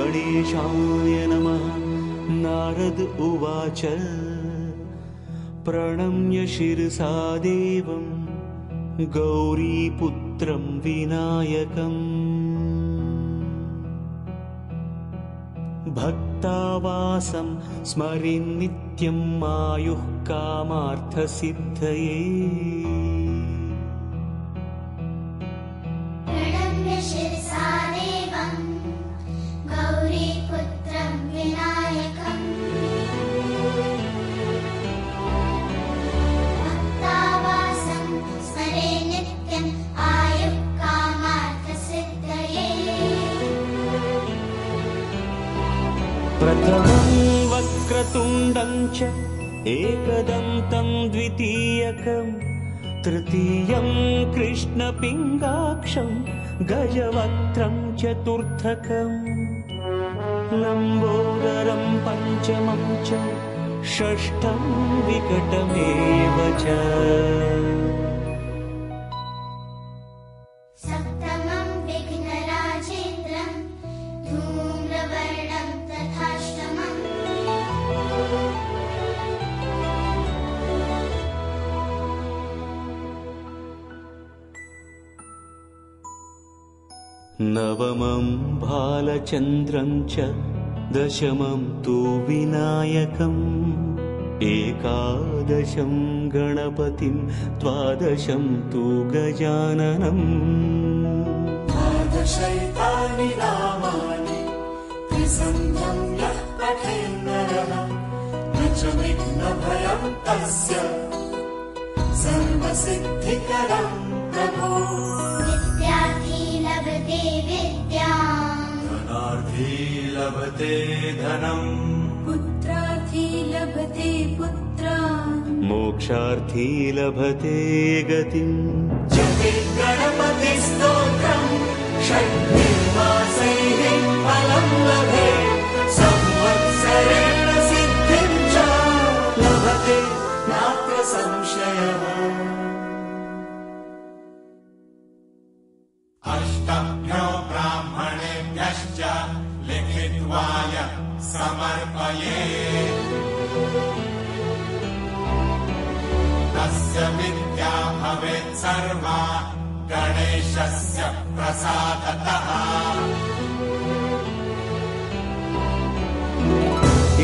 श्रीगणेशाय नमः। नारद उवाच प्रणम्य शिरसा देवं गौरीपुत्रं विनायकम् भक्तावासं स्मरेन् नित्यं आयुः कामार्थसिद्धये। प्रथमं वक्रतुण्डं च एकदन्तं द्वितीयकं तृतीयं कृष्णपिङ्गाक्षं गजवक्त्रं चतुर्थकं लम्बोदरं पञ्चमं च षष्ठं विकटमेव च। नवमं भालचन्द्रं च दशमं तु विनायकम् एकादशं गणपतिं द्वादशं तु गजाननम्। द्वादशैतानि नामानि त्रिसन्ध्यं यः पठेन्नरः न च विघ्नभयं तस्य सर्वसिद्धिकरं प्रभो। धनार्थी लभते धनम् पुत्रार्थी लभते पुत्रान् मोक्षार्थी लभते गतिम्। जपे गणपतिस्तोत्रं षण्मासैः फलं लभे संवत्सरेण सिद्धिं च लभते नात्र संशयः। अष्टभ्यो ब्राह्मणेभ्यश्च लिखित्वाय समर्पयेत् तस्य विद्या भवेत् सर्वा गणेशस्य प्रसादतः।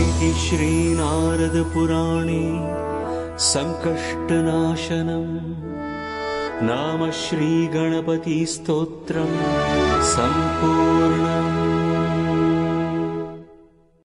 इति श्रीनारदपुराणे संकष्टनाशनम् नाम श्रीगणपतिस्तोत्रम् सम्पूर्णम्।